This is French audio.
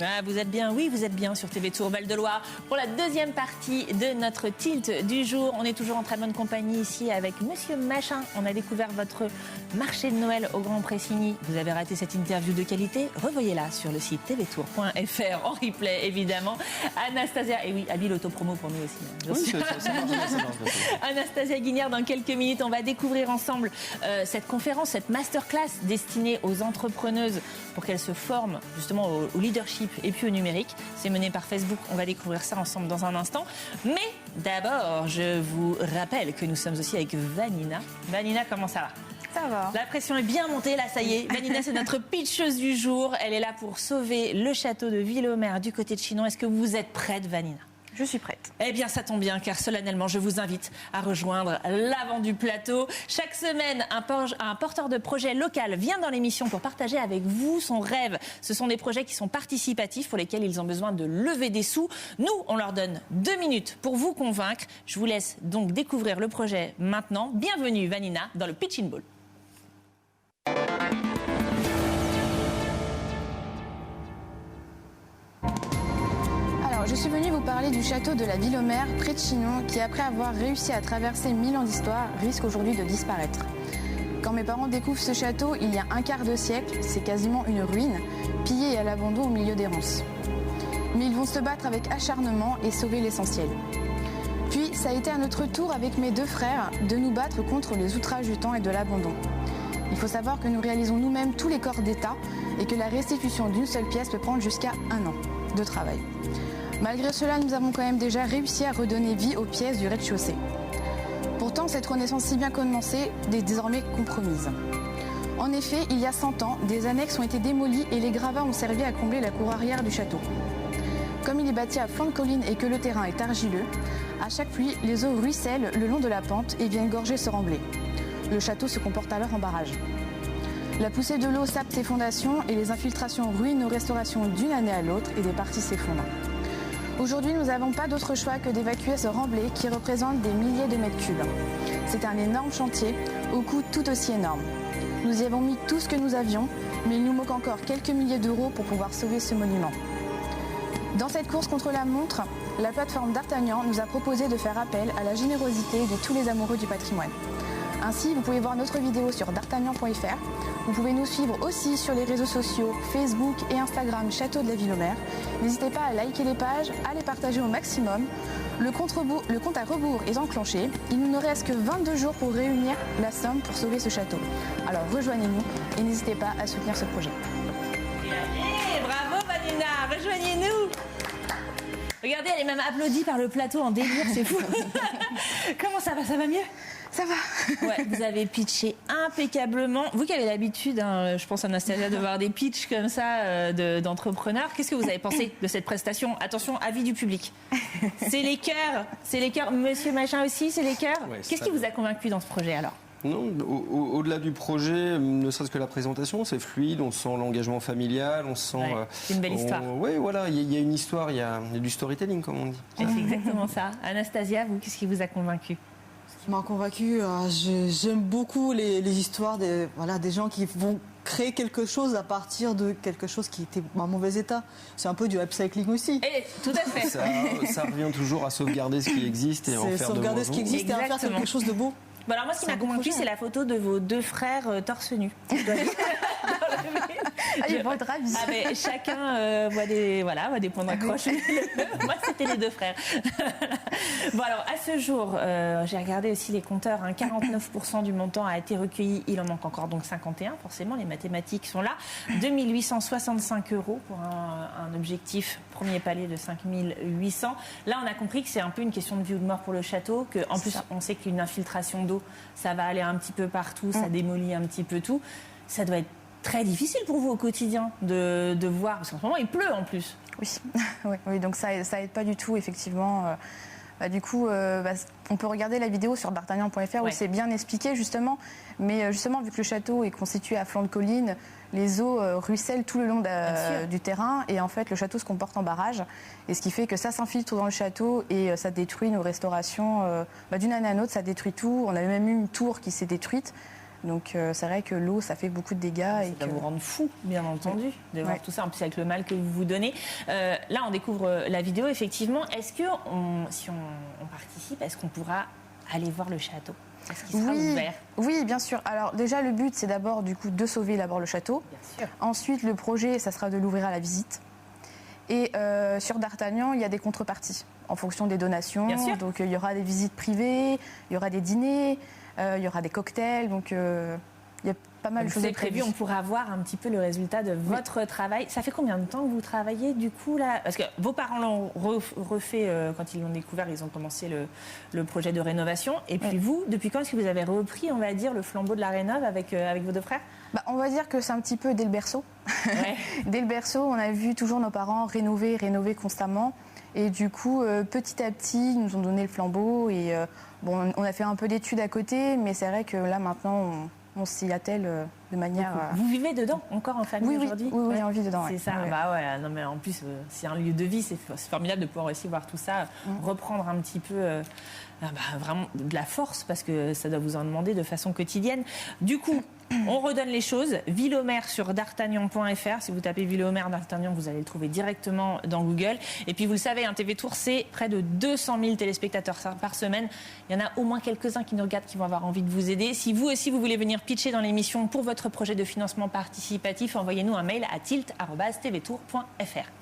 Ah, vous êtes bien, oui, vous êtes bien sur TV Tour Val-de-Loire pour la deuxième partie de notre tilt du jour. On est toujours en très bonne compagnie ici avec Monsieur Machin. On a découvert votre marché de Noël au Grand Pressigny. Vous avez raté cette interview de qualité? Revoyez-la sur le site tvtour.fr en replay, évidemment. Anastasia, et oui, habile autopromo pour nous aussi. Oui, c'est Anastasia Guignard, dans quelques minutes, on va découvrir ensemble cette conférence, cette masterclass destinée aux entrepreneuses pour qu'elles se forment justement au leadership et puis au numérique. C'est mené par Facebook. On va découvrir ça ensemble dans un instant. Mais d'abord, je vous rappelle que nous sommes aussi avec Vanina. Vanina, comment ça va? Ça va. La pression est bien montée, là, ça y est. Vanina, c'est notre pitcheuse du jour. Elle est là pour sauver le château de Villaumer du côté de Chinon. Est-ce que vous êtes prête, Vanina? Je suis prête. Eh bien, ça tombe bien, car solennellement, je vous invite à rejoindre l'avant du plateau. Chaque semaine, un porteur de projet local vient dans l'émission pour partager avec vous son rêve. Ce sont des projets qui sont participatifs, pour lesquels ils ont besoin de lever des sous. Nous, on leur donne 2 minutes pour vous convaincre. Je vous laisse donc découvrir le projet maintenant. Bienvenue, Vanina, dans le Pitching Ball. Je suis venue vous parler du château de la Villaumer, près de Chinon, qui après avoir réussi à traverser 1000 ans d'histoire, risque aujourd'hui de disparaître. Quand mes parents découvrent ce château, il y a un quart de siècle, c'est quasiment une ruine, pillée et à l'abandon au milieu des ronces. Mais ils vont se battre avec acharnement et sauver l'essentiel. Puis, ça a été à notre tour avec mes 2 frères de nous battre contre les outrages du temps et de l'abandon. Il faut savoir que nous réalisons nous-mêmes tous les corps d'État et que la restitution d'une seule pièce peut prendre jusqu'à 1 an de travail. Malgré cela, nous avons quand même déjà réussi à redonner vie aux pièces du rez-de-chaussée. Pourtant, cette renaissance si bien commencée est désormais compromise. En effet, il y a 100 ans, des annexes ont été démolies et les gravats ont servi à combler la cour arrière du château. Comme il est bâti à flanc de colline et que le terrain est argileux, à chaque pluie, les eaux ruissellent le long de la pente et viennent gorger ce remblai. Le château se comporte alors en barrage. La poussée de l'eau sape ses fondations et les infiltrations ruinent nos restaurations d'une année à l'autre et des parties s'effondrent. Aujourd'hui, nous n'avons pas d'autre choix que d'évacuer ce remblai qui représente des milliers de mètres cubes. C'est un énorme chantier, au coût tout aussi énorme. Nous y avons mis tout ce que nous avions, mais il nous manque encore quelques milliers d'euros pour pouvoir sauver ce monument. Dans cette course contre la montre, la plateforme D'Artagnan nous a proposé de faire appel à la générosité de tous les amoureux du patrimoine. Ainsi, vous pouvez voir notre vidéo sur d'artagnan.fr. Vous pouvez nous suivre aussi sur les réseaux sociaux Facebook et Instagram Château de la Villaumer. N'hésitez pas à liker les pages, à les partager au maximum. Le compte à rebours est enclenché. Il ne nous reste que 22 jours pour réunir la somme pour sauver ce château. Alors rejoignez-nous et n'hésitez pas à soutenir ce projet. Allez, bravo Vanina, rejoignez-nous. Regardez, elle est même applaudie par le plateau en délire, c'est fou. Comment ça va mieux? Ça va. Ouais, vous avez pitché impeccablement. Vous qui avez l'habitude, je pense Anastasia, de voir des pitchs comme ça d'entrepreneurs, qu'est-ce que vous avez pensé de cette prestation? Attention, avis du public. C'est les cœurs. Monsieur Machin aussi, c'est les cœurs. Ouais, qu'est-ce qui vous a convaincu dans ce projet alors? Non, au-delà du projet, ne serait-ce que la présentation, c'est fluide, on sent l'engagement familial, on sent... Ouais, c'est une belle histoire. Oui, voilà, il y a une histoire, il y a du storytelling, comme on dit. Et c'est exactement ça. Anastasia, vous, qu'est-ce qui vous a convaincu? Ce qui m'a convaincue, j'aime beaucoup les histoires des gens qui vont créer quelque chose à partir de quelque chose qui était en mauvais état. C'est un peu du upcycling aussi. Et, tout à fait. Ça revient toujours à sauvegarder ce qui existe et en faire de sauvegarder ce qui existe et en faire quelque chose de beau. Bon alors moi, ce qui m'a convaincu, c'est la photo de vos 2 frères torse nu. Ils vont être ravis. Ah, mais chacun voit des points d'accroche. Moi, c'était les 2 frères. Bon alors, à ce jour, j'ai regardé aussi les compteurs. 49% du montant a été recueilli. Il en manque encore donc 51. Forcément, les mathématiques sont là. 2 865 € pour un objectif premier palier de 5 800. Là, on a compris que c'est un peu une question de vie ou de mort pour le château. En plus, on sait qu'une infiltration d'eau, ça va aller un petit peu partout, ça démolit un petit peu tout. Ça doit être très difficile pour vous au quotidien de voir, parce qu'en ce moment il pleut en plus. Oui, donc ça aide pas du tout effectivement. On peut regarder la vidéo sur d'artagnan.fr où c'est bien expliqué justement. Mais justement, vu que le château est constitué à flanc de colline, les eaux ruissellent tout le long du terrain et en fait le château se comporte en barrage. Et ce qui fait que ça s'infiltre dans le château et ça détruit nos restaurations. D'une année à l'autre, ça détruit tout. On a même eu une tour qui s'est détruite. Donc c'est vrai que l'eau, ça fait beaucoup de dégâts. Ça va vous rendre fou, bien entendu, de voir Ouais. tout ça, en plus avec le mal que vous vous donnez. Là, on découvre la vidéo, effectivement. Est-ce que, si on participe, est-ce qu'on pourra aller voir le château? Est-ce qu'il sera ouvert? Oui, bien sûr. Alors déjà, le but, c'est d'abord du coup de sauver d'abord le château. Bien sûr. Ensuite, le projet, ça sera de l'ouvrir à la visite. Et sur D'Artagnan, il y a des contreparties en fonction des donations. Bien sûr. Donc il y aura des visites privées, il y aura des dîners, il y aura des cocktails. Donc il y a pas mal de Donc, choses c'est prévu, on pourra voir un petit peu le résultat de votre travail. Ça fait combien de temps que vous travaillez du coup là? Parce que vos parents l'ont refait quand ils l'ont découvert, ils ont commencé le projet de rénovation. Et puis vous, depuis quand est-ce que vous avez repris, on va dire, le flambeau de la rénov avec vos deux frères? On va dire que c'est un petit peu dès le berceau. Ouais. Dès le berceau, on a vu toujours nos parents rénover constamment. Et du coup, petit à petit, ils nous ont donné le flambeau. Et on a fait un peu d'études à côté, mais c'est vrai que là, maintenant, on s'y attelle de manière... Vous vivez dedans encore en famille aujourd'hui? Oui, on vit dedans. C'est ça, Ouais. bah ouais, non mais en plus c'est un lieu de vie, c'est formidable de pouvoir aussi voir tout ça, reprendre un petit peu vraiment de la force parce que ça doit vous en demander de façon quotidienne. Du coup, on redonne les choses. Villaumer sur d'artagnan.fr. Si vous tapez Villaumer d'Artagnan, vous allez le trouver directement dans Google. Et puis vous le savez, TV Tour, c'est près de 200 000 téléspectateurs par semaine. Il y en a au moins quelques-uns qui nous regardent, qui vont avoir envie de vous aider. Si vous aussi, vous voulez venir pitcher dans l'émission pour votre projet de financement participatif, envoyez-nous un mail à tilt@tvtour.fr.